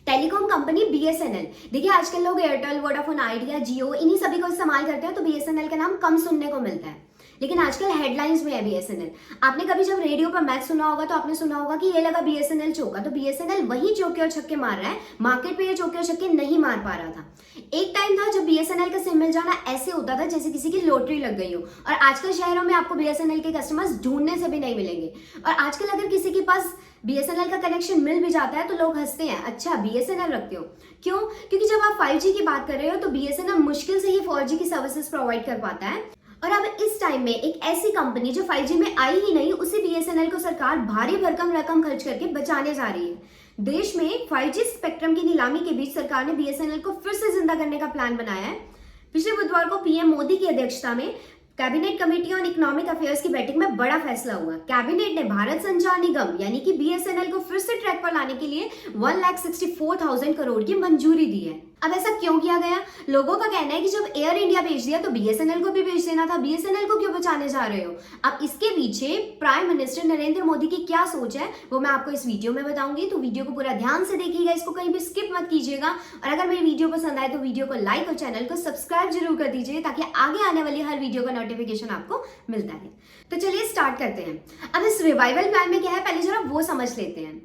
Telecom company BSNL. देखिए आजकल लोग एयरटेल, वोडाफोन आइडिया, जियो इन्हीं सभी को इस्तेमाल करते हैं तो बीएसएनएल का नाम कम सुनने को मिलता है, लेकिन आजकल हेडलाइंस में है बीएसएनएल। आपने कभी जब रेडियो पर मैच सुना होगा तो आपने सुना होगा कि ये लगा बीएसएनएल चौका, तो बीएसएनएल वही चौके और छक्के मार रहा है, मार्केट पे ये चौके और छक्के नहीं मार पा रहा था। एक टाइम था जब बीएसएनएल का सिम मिल जाना ऐसे होता था जैसे किसी की लॉटरी लग गई हो, और आजकल शहरों में आपको बीएसएनएल के कस्टमर्स ढूंढने से भी नहीं मिलेंगे। और आजकल अगर किसी के पास बीएसएनएल का कनेक्शन मिल भी जाता है तो लोग हंसते हैं, अच्छा बीएसएनएल रखते हो क्यों? क्योंकि जब आप 5G की बात कर रहे हो तो बीएसएनएल मुश्किल से ही 4G की सर्विसेज प्रोवाइड कर पाता है। और अब इस टाइम में एक ऐसी कंपनी जो 5G में आई ही नहीं, उसी बीएसएनएल को सरकार भारी भरकम रकम खर्च करके बचाने जा रही है। देश में 5G स्पेक्ट्रम की नीलामी के बीच सरकार ने बीएसएनएल को फिर से जिंदा करने का प्लान बनाया है। पिछले बुधवार को पीएम मोदी की अध्यक्षता में cabinet committee on economic affairs की बैठक में बड़ा फैसला हुआ। कैबिनेट ने भारत संचार निगम यानी कि बीएसएनएल को फिर से ट्रैक पर लाने के लिए 1,64,000 करोड़ की मंजूरी दी है। अब ऐसा क्यों किया गया? लोगों का कहना है कि जब एयर इंडिया बेच दिया तो बीएसएनएल को भी बेच देना था, बीएसएनएल को क्यों बचाने जा रहे हो? अब इसके पीछे प्राइम मिनिस्टर नरेंद्र मोदी की क्या सोच है वो मैं आपको इस वीडियो में बताऊंगी, तो वीडियो को पूरा ध्यान से देखिएगा, इसको कहीं भी स्किप मत कीजिएगा। और अगर मेरी वीडियो पसंद आए तो वीडियो को लाइक और चैनल को सब्सक्राइब जरूर कर दीजिए ताकि आगे आने वाली हर वीडियो का नोटिफिकेशन आपको मिलता रहे। तो चलिए स्टार्ट करते हैं। अब इस रिवाइवल प्लान में क्या है पहले जरा वो समझ लेते हैं।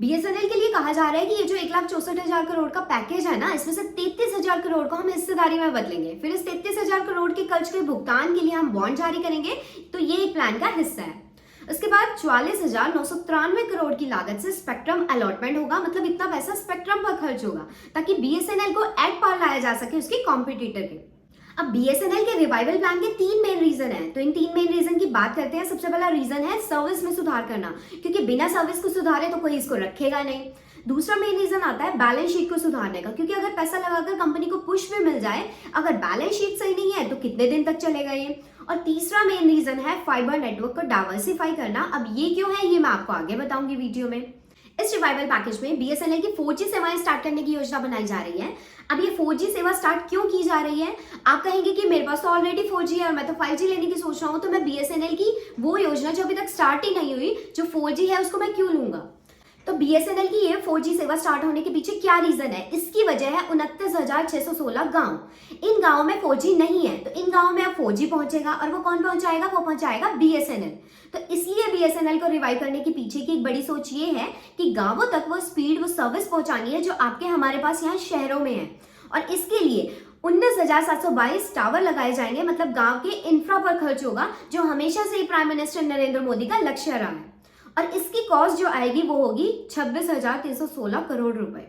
बीएसएनएल के लिए कहा जा रहा है कि ये जो 1,64,000 करोड़ का पैकेज है ना, इसमें से 33,000 करोड़ को हम हिस्सेदारी में बदलेंगे, फिर इस 33,000 करोड़ के कर्ज के भुगतान के लिए हम बॉन्ड जारी करेंगे, तो ये एक प्लान का हिस्सा है। उसके बाद 44,993 करोड़ की लागत से स्पेक्ट्रम अलॉटमेंट होगा, मतलब इतना पैसा स्पेक्ट्रम पर खर्च होगा ताकि बीएसएनएल को एट पार लाया जा सके उसके कॉम्पिटिटर के। अब बीएसएनएल के रिवाइवल प्लान के 3 मेन रीजन हैं, तो इन 3 मेन रीजन की बात करते हैं। सबसे पहला रीजन है सर्विस में सुधार करना, क्योंकि बिना सर्विस को सुधारे तो कोई इसको रखेगा नहीं। दूसरा मेन रीजन आता है बैलेंस शीट को सुधारने का, क्योंकि अगर पैसा लगाकर कंपनी को पुश भी मिल जाए, अगर बैलेंस शीट सही नहीं है तो कितने दिन तक चलेगा ये। और तीसरा मेन रीजन है फाइबर नेटवर्क को डाइवर्सिफाई करना। अब ये क्यों है ये मैं आपको आगे बताऊंगी वीडियो में। इस रिवाइवल पैकेज में बीएसएनएल की 4G सेवाएं स्टार्ट करने की योजना बनाई जा रही है। अब ये 4G सेवा स्टार्ट क्यों की जा रही है? आप कहेंगे कि मेरे पास तो ऑलरेडी 4G है और मैं तो 5G लेने की सोच रहा हूं, तो मैं बीएसएनएल की वो योजना जो अभी तक स्टार्ट ही नहीं हुई, जो 4G है, उसको मैं क्यों लूंगा? तो बीएसएनएल की ये 4G सेवा स्टार्ट होने के पीछे क्या रीजन है? इसकी वजह है 29,616 गांव। इन गांवों में 4G नहीं है, तो इन गांवों में अब 4G पहुंचेगा, और वो कौन पहुंचाएगा? वो पहुंचाएगा बीएसएनएल। तो इसलिए बीएसएनएल को रिवाइव करने के पीछे की एक बड़ी सोच ये है कि गांवों तक वो स्पीड, वो सर्विस पहुंचानी है जो आपके हमारे पास यहाँ शहरों में है। और इसके लिए 19,722 टावर लगाए जाएंगे, मतलब गांव के इंफ्रा पर खर्च होगा, जो हमेशा से ही प्राइम मिनिस्टर नरेंद्र मोदी का लक्ष्य रहा है। और इसकी कॉस्ट जो आएगी वो होगी 26,316 करोड़ रुपए।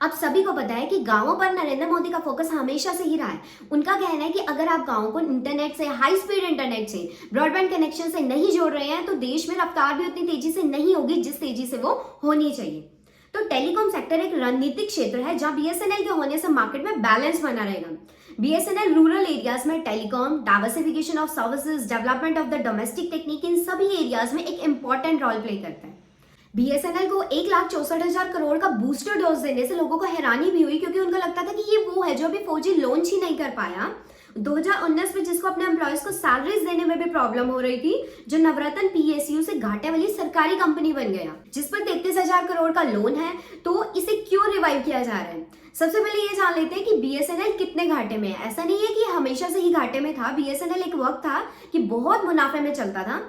अब सभी को पता है कि गांवों पर नरेंद्र मोदी का फोकस हमेशा से ही रहा है। उनका कहना है कि अगर आप गांवों को इंटरनेट से, हाई स्पीड इंटरनेट से, ब्रॉडबैंड कनेक्शन से नहीं जोड़ रहे हैं तो देश में रफ्तार भी उतनी तेजी से नहीं होगी जिस तेजी से वो होनी चाहिए। तो टेलीकॉम सेक्टर एक रणनीतिक क्षेत्र है जहां बीएसएनएल के होने से मार्केट में बैलेंस बना रहेगा। बीएसएनएल रूरल एरियाज में telecom, diversification of services, development of the domestic technique, इन सभी एरियाज में एक इंपॉर्टेंट रोल प्ले करता है। बीएसएनएल को 1,64,000 करोड़ का बूस्टर डोज देने से लोगों को हैरानी भी हुई, क्योंकि उनका लगता था कि ये वो है जो अभी 4G लॉन्च ही नहीं कर पाया। 2019 में जिसको अपने एम्प्लॉयज को सैलरीज देने में भी प्रॉब्लम हो रही थी, जो नवरत्न पीएसयू से घाटे वाली सरकारी कंपनी बन गया, जिस पर 33,000 करोड़ का लोन है, तो इसे क्यों रिवाइव किया जा रहा है? सबसे पहले ये जान लेते हैं कि बीएसएनएल कितने घाटे में है। ऐसा नहीं है कि हमेशा से ही घाटे में था। बीएसएनएल एक वक्त था कि बहुत मुनाफे में चलता था,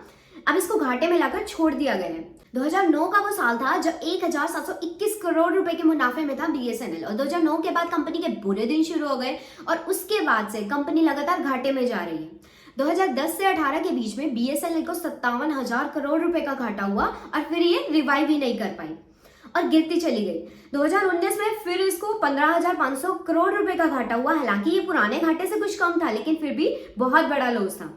अब इसको घाटे में लाकर छोड़ दिया गया है। 2009 का वो साल था जब 1,721 करोड़ रुपए के मुनाफे में था बीएसएनएल, और 2009 के बाद कंपनी के बुरे दिन शुरू हो गए और उसके बाद से कंपनी लगातार घाटे में जा रही है। 2010 से 18 के बीच में बीएसएनएल को 57,000 करोड़ रुपए का घाटा हुआ और फिर ये रिवाइव ही नहीं कर पाई और गिरती चली गई। 2019 में फिर इसको 15,500 करोड़ रुपए का घाटा हुआ। हालांकि ये पुराने घाटे से कुछ कम था, लेकिन फिर भी बहुत बड़ा लॉस था।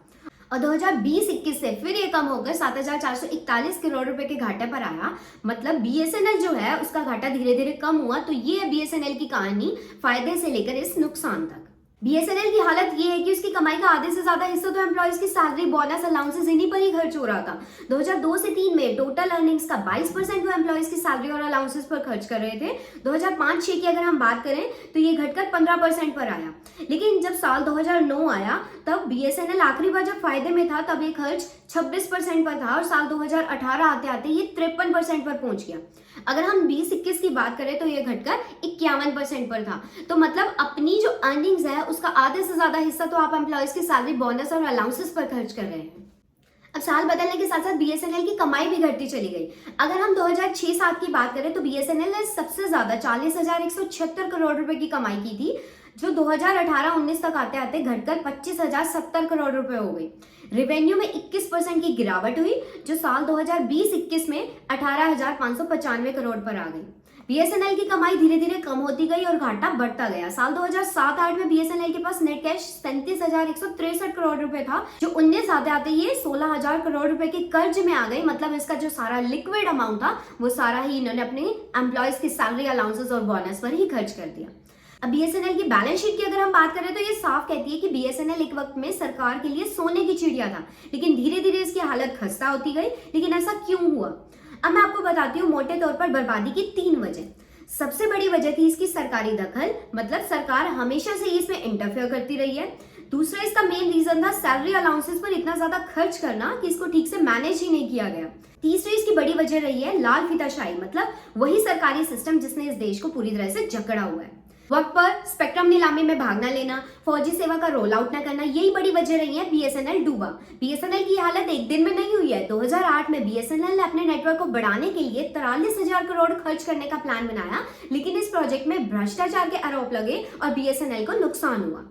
और 2020-21 से फिर ये कम होकर 7,441 करोड़ रुपए के घाटे पर आया। मतलब बीएसएनएल जो है उसका घाटा धीरे धीरे कम हुआ। तो ये है बीएसएनएल की कहानी, फायदे से लेकर इस नुकसान तक। बीएसएनएल की हालत ये है कि उसकी कमाई का आधे से ज्यादा हिस्सा तो एम्प्लॉयज की सैलरी, बोनस, अलाउंसेस इन्हीं पर ही खर्च हो रहा था। 2002 से 3 में टोटल अर्निंग्स का 22% वो एम्प्लॉयज की सैलरी और अलाउंसेस पर खर्च कर रहे थे। 2005-6 की अगर हम बात करें तो ये घटकर 15% पर आया। लेकिन जब साल 2009 आया तब बीएसएनएल आखिरी बार जब फायदे में था तब ये खर्च 26% पर था और साल 2018 आते आते ये 53% पर पहुंच गया। अगर हम 20-21 की बात करें तो ये घटकर 51% पर था। तो मतलब अपनी जो अर्निंग्स है उसका आधे से ज्यादा हिस्सा तो आप एम्प्लॉयज की सैलरी, बोनस और अलाउंसेस पर खर्च कर रहे हैं। अब साल बदलने के साथ साथ बीएसएनएल की कमाई भी घटती चली गई। अगर हम 2006-07 की बात करें तो बीएसएनएल ने सबसे ज्यादा 40,176 करोड़ रुपए की कमाई की थी, जो 2018-19 तक आते आते घटकर 25,070 करोड़ रुपए हो गई। रेवेन्यू में 21% की गिरावट हुई, जो साल 2020-21 में 18,595 करोड़ पर आ गई। बीएसएनएल की कमाई धीरे धीरे कम होती गई और घाटा बढ़ता गया। साल 2007-08 में बीएसएनएल के पास नेट कैश 37,163 करोड़ रुपए था, जो 19 आते आते ये 16,000 करोड़ रुपए के कर्ज में आ गई। मतलब इसका जो सारा लिक्विड अमाउंट था वो सारा ही इन्होंने अपने एम्प्लॉयज की सैलरी, अलाउंसेस और बोनस पर ही खर्च कर दिया। अब बीएसएनएल की बैलेंस शीट की अगर हम बात करें तो ये साफ कहती है कि बीएसएनएल एक वक्त में सरकार के लिए सोने की चिड़िया था, लेकिन धीरे धीरे इसकी हालत खस्ता होती गई। लेकिन ऐसा क्यों हुआ, अब मैं आपको बताती हूँ। मोटे तौर पर बर्बादी की 3 वजह। सबसे बड़ी वजह थी इसकी सरकारी दखल, मतलब सरकार हमेशा से इसमें इंटरफेयर करती रही है। दूसरा इसका मेन रीजन था सैलरी अलाउंसेस पर इतना ज्यादा खर्च करना कि इसको ठीक से मैनेज ही नहीं किया गया। तीसरी इसकी बड़ी वजह रही है लाल फीताशाही, मतलब वही सरकारी सिस्टम जिसने इस देश को पूरी तरह से जकड़ा हुआ है। वक्त पर स्पेक्ट्रम नीलामी में भाग न लेना, फौजी सेवा का रोल आउट न करना, यही बड़ी वजह रही है बीएसएनएल डूबा। बीएसएनएल की हालत एक दिन में नहीं हुई है। 2008 में बीएसएनएल ने अपने नेटवर्क को बढ़ाने के लिए 43,000 करोड़ खर्च करने का प्लान बनाया, लेकिन इस प्रोजेक्ट में भ्रष्टाचार के आरोप लगे और बीएसएनएल को नुकसान हुआ।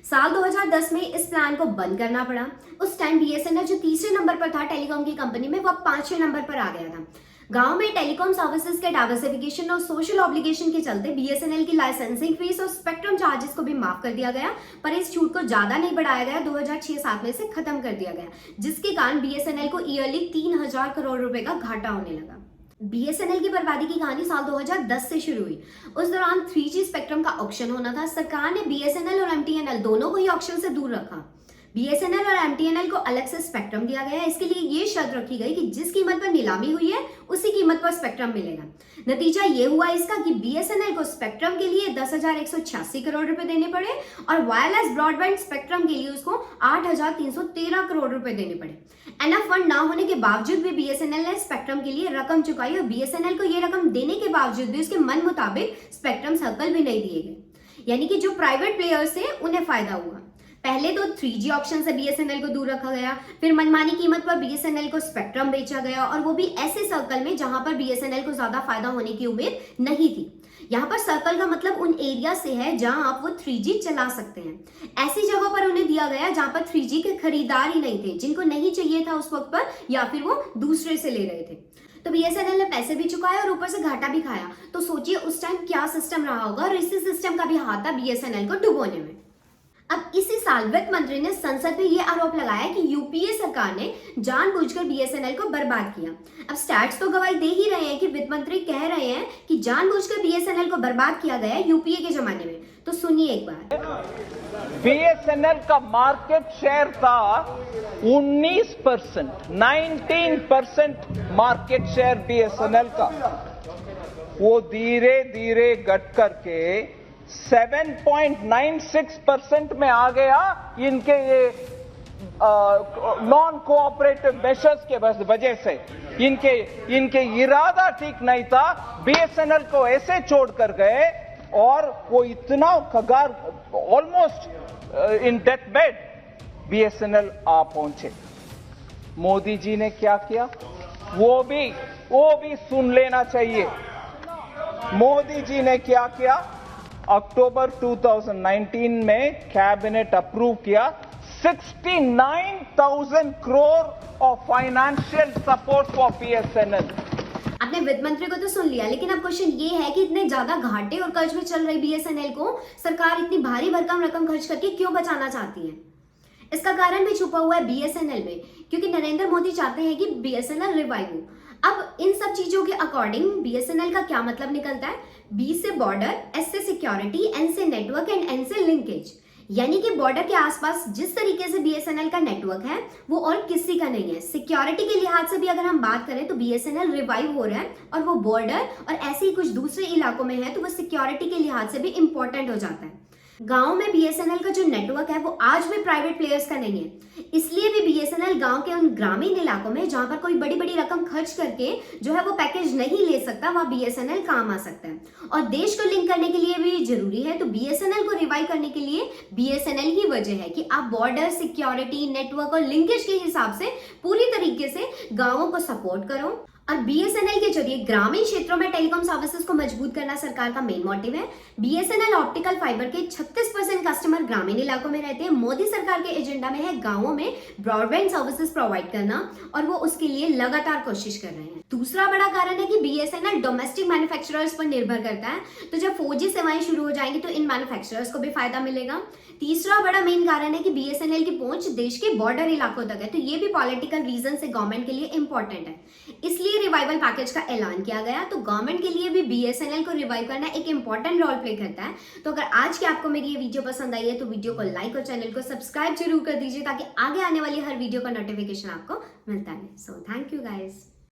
साल 2010 में इस प्लान को बंद करना पड़ा। उस टाइम बीएसएनएल जो तीसरे नंबर पर था टेलीकॉम की कंपनी में, वो अब 5वें नंबर पर आ गया था। गांव में टेलीकॉम सर्विसेज के डाइवर्सिफिकेशन और सोशल ऑब्लिगेशन के चलते बीएसएनएल की लाइसेंसिंग फीस और स्पेक्ट्रम चार्जेस को भी माफ कर दिया गया, पर इस छूट को ज्यादा नहीं बढ़ाया गया। 2006-07 में से खत्म कर दिया गया, जिसके कारण बीएसएनएल को ईयरली 3,000 करोड़ रुपए का घाटा होने लगा। बीएसएनएल की बर्बादी की कहानी साल 2010 से शुरू हुई। उस दौरान 3G स्पेक्ट्रम का ऑक्शन होना था। सरकार ने बीएसएनएल और एमटीएनएल दोनों को ही ऑक्शन से दूर रखा। बीएसएनएल और एमटीएनएल को अलग से स्पेक्ट्रम दिया गया है। इसके लिए ये शर्त रखी गई कि जिस कीमत पर नीलामी हुई है उसी कीमत पर स्पेक्ट्रम मिलेगा। नतीजा ये हुआ इसका कि बीएसएनएल को स्पेक्ट्रम के लिए 10,186 करोड़ रुपए देने पड़े और वायरलेस ब्रॉडबैंड स्पेक्ट्रम के लिए उसको 8,313 करोड़ रुपए देने पड़े। एनएफ फंड ना होने के बावजूद भी बीएसएनएल ने स्पेक्ट्रम के लिए रकम चुकाई और बीएसएनएल को ये रकम देने के बावजूद भी उसके मन मुताबिक स्पेक्ट्रम सर्कल भी नहीं दिए गए, यानी कि जो प्राइवेट प्लेयर्स थे उन्हें फायदा हुआ। पहले तो 3G ऑक्शन से बीएसएनएल को दूर रखा गया, फिर मनमानी कीमत पर बीएसएनएल को स्पेक्ट्रम बेचा गया, और वो भी ऐसे सर्कल में जहां पर बीएसएनएल को ज्यादा फायदा होने की उम्मीद नहीं थी। यहाँ पर सर्कल का मतलब उन एरिया से है जहां आप वो 3G चला सकते हैं। ऐसी जगह पर उन्हें दिया गया जहां पर 3G के खरीदार ही नहीं थे, जिनको नहीं चाहिए था उस वक्त पर, या फिर वो दूसरे से ले रहे थे। तो बीएसएनएल ने पैसे भी चुकाए और ऊपर से घाटा भी खाया। तो सोचिए उस टाइम क्या सिस्टम रहा होगा, और इसी सिस्टम का भी हाथ था बीएसएनएल को डुबोने में। अब इसी साल वित्त मंत्री ने संसद में यह आरोप लगाया कि यूपीए सरकार ने जानबूझकर बीएसएनएल को बर्बाद किया। अब स्टैट्स तो गवाही दे ही रहे हैं कि वित्त मंत्री कह रहे हैं कि जानबूझकर बीएसएनएल को बर्बाद किया गया यूपीए के जमाने में। तो सुनिए एक बार। बीएसएनएल का मार्केट शेयर था 19%, 19% मार्केट शेयर बीएसएनएल का। वो धीरे धीरे घट करके 7.96% में आ गया इनके ये नॉन कोऑपरेटिव मेजर्स के वजह से। इनके इरादा ठीक नहीं था, बीएसएनएल को ऐसे छोड़ कर गए और वो इतना कगार almost in death bed BSNL आ पहुंचे। मोदी जी ने क्या किया वो भी सुन लेना चाहिए। मोदी जी ने क्या किया, अक्टूबर 2019 में कैबिनेट अप्रूव किया 69,000 crore of financial support for BSNL. आपने वित्त मंत्री को तो सुन लिया, लेकिन अब क्वेश्चन ये है कि इतने ज्यादा घाटे और कर्ज में चल रही बीएसएनएल को सरकार इतनी भारी भरकम रकम खर्च करके क्यों बचाना चाहती है? इसका कारण भी छुपा हुआ है बीएसएनएल में, क्योंकि नरेंद्र मोदी चाहते हैं कि बीएसएनएल रिवाइव हो। अब इन सब चीजों के अकॉर्डिंग बीएसएनएल का क्या मतलब निकलता है? बी से बॉर्डर, एस से सिक्योरिटी, एन से नेटवर्क एंड एन से लिंकेज। यानी कि बॉर्डर के आसपास जिस तरीके से बीएसएनएल का नेटवर्क है वो और किसी का नहीं है। सिक्योरिटी के लिहाज से भी अगर हम बात करें तो बीएसएनएल रिवाइव हो रहा है और वो बॉर्डर और ऐसे ही कुछ दूसरे इलाकों में है, तो वो सिक्योरिटी के लिहाज से भी इंपॉर्टेंट हो जाता है। गांव में बीएसएनएल का जो नेटवर्क है वो आज भी प्राइवेट प्लेयर्स का नहीं है, इसलिए भी बीएसएनएल गांव के उन ग्रामीण इलाकों में जहां पर कोई बड़ी बड़ी रकम खर्च करके जो है वो पैकेज नहीं ले सकता, वहां बीएसएनएल काम आ सकता है। और देश को लिंक करने के लिए भी जरूरी है, तो बीएसएनएल को रिवाइव करने के लिए बीएसएनएल ही वजह है कि आप बॉर्डर सिक्योरिटी, नेटवर्क और लिंकेज के हिसाब से पूरी तरीके से गांवों को सपोर्ट करो। और बीएसएनएल के जरिए ग्रामीण क्षेत्रों में टेलीकॉम सर्विसेज को मजबूत करना सरकार का मेन मोटिव है। बीएसएनएल ऑप्टिकल फाइबर के 36% कस्टमर ग्रामीण इलाकों में रहते हैं। मोदी सरकार के एजेंडा में है गांवों में ब्रॉडबैंड सर्विसेज प्रोवाइड करना और वो उसके लिए लगातार कोशिश कर रहे हैं। दूसरा बड़ा कारण है कि बीएसएनएल डोमेस्टिक मैन्युफैक्चरर्स पर निर्भर करता है, तो जब 4G सेवाएं शुरू हो जाएंगी तो इन मैन्युफैक्चरर्स को भी फायदा मिलेगा। तीसरा बड़ा मेन कारण है कि बीएसएनएल की पहुंच देश के बॉर्डर इलाकों तक है, तो ये भी पॉलिटिकल रीजन से गवर्नमेंट के लिए इंपॉर्टेंट है, इसलिए रिवाइवल पैकेज का ऐलान किया गया। तो गवर्नमेंट के लिए भी बीएसएनएल को रिवाइव करना एक इंपॉर्टेंट रोल प्ले करता है। तो अगर आज की आपको मेरी ये वीडियो पसंद आई है तो वीडियो को लाइक और चैनल को सब्सक्राइब जरूर कर दीजिए, ताकि आगे आने वाली हर वीडियो का नोटिफिकेशन आपको मिलता है। So thank you guys.